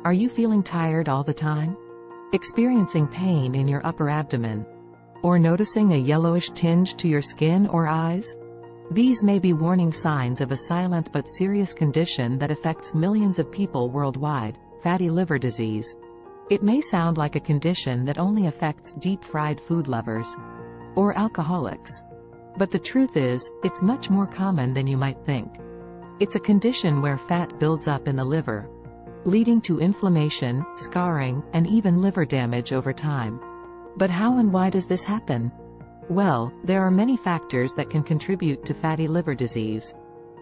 Are you feeling tired all the time? Experiencing pain in your upper abdomen? Or noticing a yellowish tinge to your skin or eyes? These may be warning signs of a silent but serious condition that affects millions of people worldwide: fatty liver disease. It may sound like a condition that only affects deep-fried food lovers or alcoholics. But the truth is, it's much more common than you might think. It's a condition where fat builds up in the liver, leading to inflammation, scarring, and even liver damage over time. But how and why does this happen? Well, there are many factors that can contribute to fatty liver disease,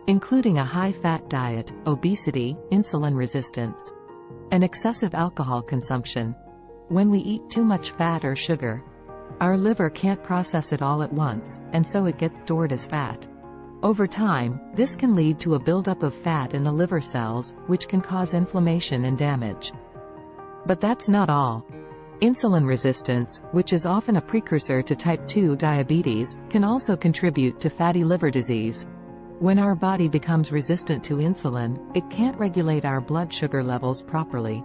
including a high-fat diet, obesity, insulin resistance, and excessive alcohol consumption. When we eat too much fat or sugar, our liver can't process it all at once, and so it gets stored as fat. Over time, this can lead to a buildup of fat in the liver cells, which can cause inflammation and damage. But that's not all. Insulin resistance, which is often a precursor to type 2 diabetes, can also contribute to fatty liver disease. When our body becomes resistant to insulin, it can't regulate our blood sugar levels properly,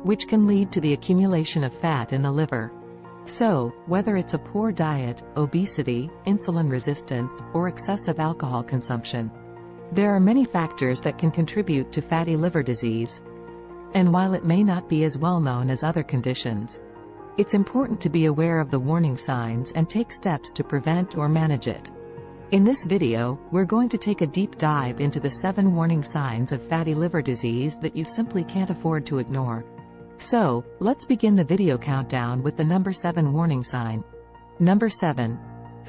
which can lead to the accumulation of fat in the liver. So, whether it's a poor diet, obesity, insulin resistance, or excessive alcohol consumption, there are many factors that can contribute to fatty liver disease. And while it may not be as well known as other conditions, it's important to be aware of the warning signs and take steps to prevent or manage it. In this video, we're going to take a deep dive into the 7 warning signs of fatty liver disease that you simply can't afford to ignore. So, let's begin the video countdown with the number 7 warning sign. Number 7.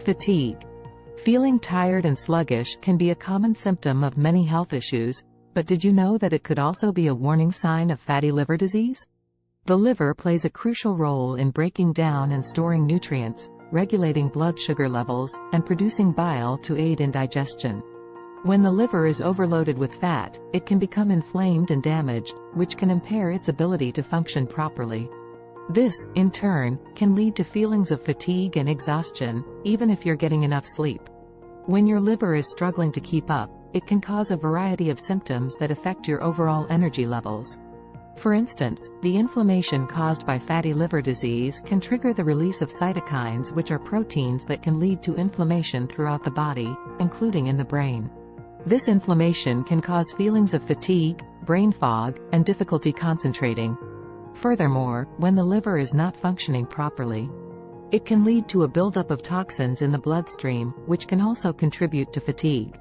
Fatigue. Feeling tired and sluggish can be a common symptom of many health issues, but did you know that it could also be a warning sign of fatty liver disease? The liver plays a crucial role in breaking down and storing nutrients, regulating blood sugar levels, and producing bile to aid in digestion. When the liver is overloaded with fat, it can become inflamed and damaged, which can impair its ability to function properly. This, in turn, can lead to feelings of fatigue and exhaustion, even if you're getting enough sleep. When your liver is struggling to keep up, it can cause a variety of symptoms that affect your overall energy levels. For instance, the inflammation caused by fatty liver disease can trigger the release of cytokines, which are proteins that can lead to inflammation throughout the body, including in the brain. This inflammation can cause feelings of fatigue, brain fog, and difficulty concentrating. Furthermore, when the liver is not functioning properly, it can lead to a buildup of toxins in the bloodstream, which can also contribute to fatigue.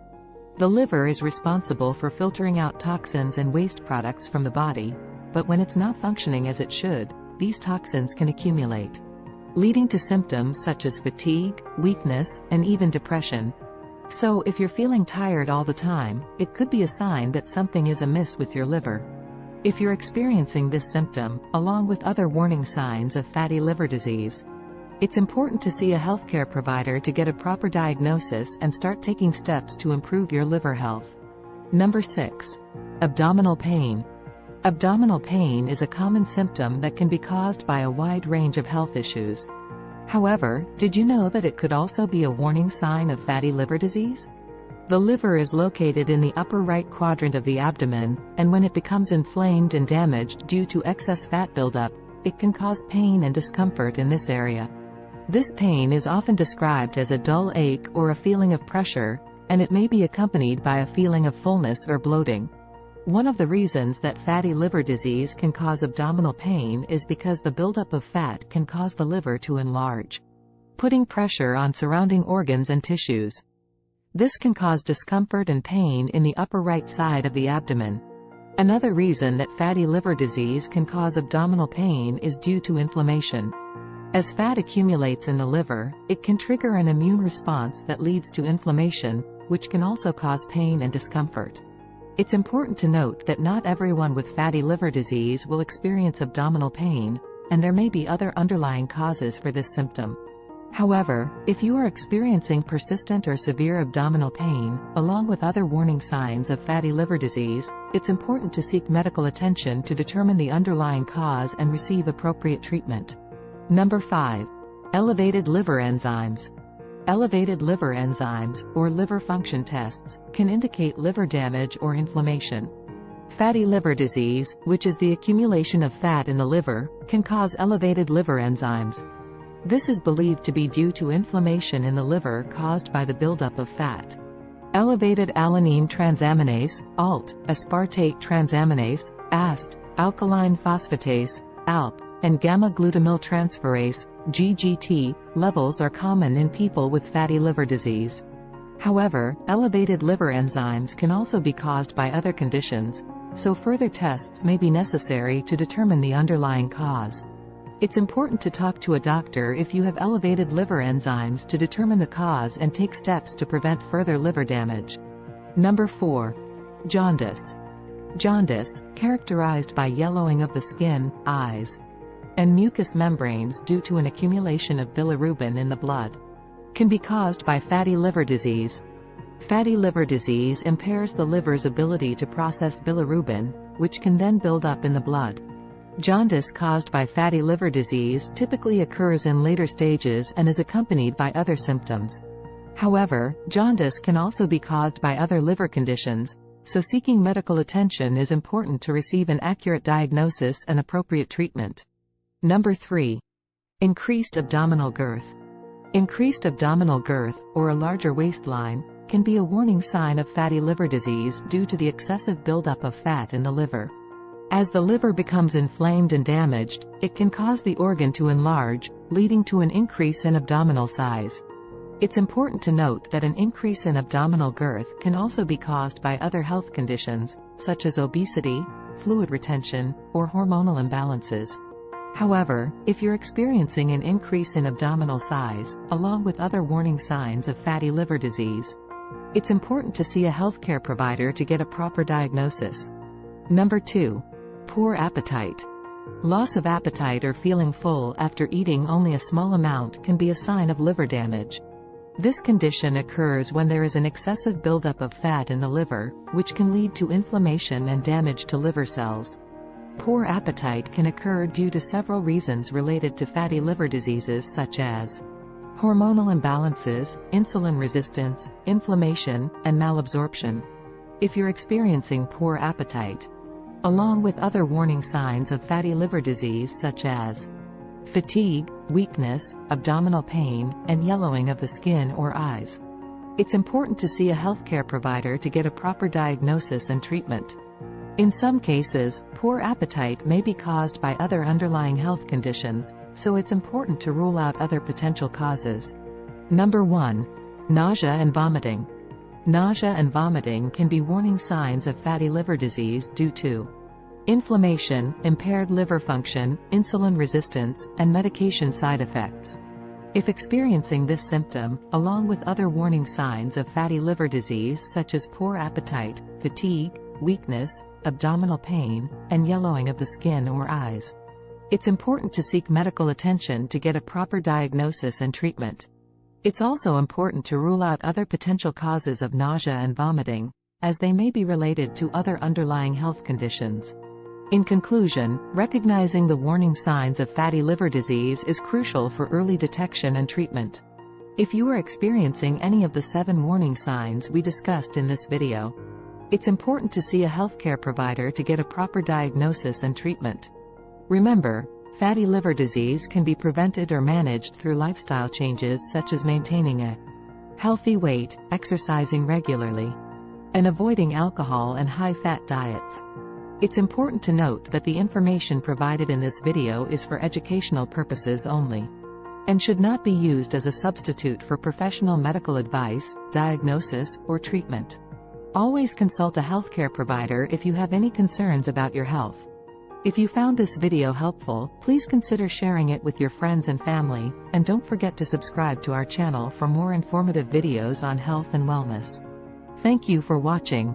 The liver is responsible for filtering out toxins and waste products from the body, but when it's not functioning as it should, these toxins can accumulate, leading to symptoms such as fatigue, weakness, and even depression. So, if you're feeling tired all the time, it could be a sign that something is amiss with your liver. If you're experiencing this symptom, along with other warning signs of fatty liver disease, it's important to see a healthcare provider to get a proper diagnosis and start taking steps to improve your liver health. Number 6. Abdominal pain. Abdominal pain is a common symptom that can be caused by a wide range of health issues. However, did you know that it could also be a warning sign of fatty liver disease? The liver is located in the upper right quadrant of the abdomen, and when it becomes inflamed and damaged due to excess fat buildup, it can cause pain and discomfort in this area. This pain is often described as a dull ache or a feeling of pressure, and it may be accompanied by a feeling of fullness or bloating. One of the reasons that fatty liver disease can cause abdominal pain is because the buildup of fat can cause the liver to enlarge, putting pressure on surrounding organs and tissues. This can cause discomfort and pain in the upper right side of the abdomen. Another reason that fatty liver disease can cause abdominal pain is due to inflammation. As fat accumulates in the liver, it can trigger an immune response that leads to inflammation, which can also cause pain and discomfort. It's important to note that not everyone with fatty liver disease will experience abdominal pain, and there may be other underlying causes for this symptom. However, if you are experiencing persistent or severe abdominal pain, along with other warning signs of fatty liver disease, it's important to seek medical attention to determine the underlying cause and receive appropriate treatment. Number 5. Elevated liver enzymes. Elevated liver enzymes, or liver function tests, can indicate liver damage or inflammation. Fatty liver disease, which is the accumulation of fat in the liver, can cause elevated liver enzymes. This is believed to be due to inflammation in the liver caused by the buildup of fat. Elevated alanine transaminase, ALT, aspartate transaminase, AST, alkaline phosphatase, ALP, and gamma-glutamyl-transferase, GGT, levels are common in people with fatty liver disease. However, elevated liver enzymes can also be caused by other conditions, so further tests may be necessary to determine the underlying cause. It's important to talk to a doctor if you have elevated liver enzymes to determine the cause and take steps to prevent further liver damage. Number 4. Jaundice. Jaundice, characterized by yellowing of the skin, eyes, and mucous membranes due to an accumulation of bilirubin in the blood, can be caused by fatty liver disease. Fatty liver disease impairs the liver's ability to process bilirubin, which can then build up in the blood. Jaundice caused by fatty liver disease typically occurs in later stages and is accompanied by other symptoms. However, jaundice can also be caused by other liver conditions, so seeking medical attention is important to receive an accurate diagnosis and appropriate treatment. Number 3. Increased abdominal girth. Increased abdominal girth, or a larger waistline, can be a warning sign of fatty liver disease due to the excessive buildup of fat in the liver. As the liver becomes inflamed and damaged, it can cause the organ to enlarge, leading to an increase in abdominal size. It's important to note that an increase in abdominal girth can also be caused by other health conditions, such as obesity, fluid retention, or hormonal imbalances. However, if you're experiencing an increase in abdominal size, along with other warning signs of fatty liver disease, it's important to see a healthcare provider to get a proper diagnosis. Number 2. Poor appetite. Loss of appetite or feeling full after eating only a small amount can be a sign of liver damage. This condition occurs when there is an excessive buildup of fat in the liver, which can lead to inflammation and damage to liver cells. Poor appetite can occur due to several reasons related to fatty liver diseases such as hormonal imbalances, insulin resistance, inflammation, and malabsorption. If you're experiencing poor appetite, along with other warning signs of fatty liver disease such as fatigue, weakness, abdominal pain, and yellowing of the skin or eyes, it's important to see a healthcare provider to get a proper diagnosis and treatment. In some cases, poor appetite may be caused by other underlying health conditions, so it's important to rule out other potential causes. Number 1. Nausea and vomiting. Nausea and vomiting can be warning signs of fatty liver disease due to inflammation, impaired liver function, insulin resistance, and medication side effects. If experiencing this symptom, along with other warning signs of fatty liver disease such as poor appetite, fatigue, weakness, abdominal pain, and yellowing of the skin or eyes, it's important to seek medical attention to get a proper diagnosis and treatment. It's also important to rule out other potential causes of nausea and vomiting, as they may be related to other underlying health conditions. In conclusion, recognizing the warning signs of fatty liver disease is crucial for early detection and treatment. If you are experiencing any of the 7 warning signs we discussed in this video, it's important to see a healthcare provider to get a proper diagnosis and treatment. Remember, fatty liver disease can be prevented or managed through lifestyle changes such as maintaining a healthy weight, exercising regularly, and avoiding alcohol and high-fat diets. It's important to note that the information provided in this video is for educational purposes only, and should not be used as a substitute for professional medical advice, diagnosis, or treatment. Always consult a healthcare provider if you have any concerns about your health. If you found this video helpful, please consider sharing it with your friends and family, and don't forget to subscribe to our channel for more informative videos on health and wellness. Thank you for watching.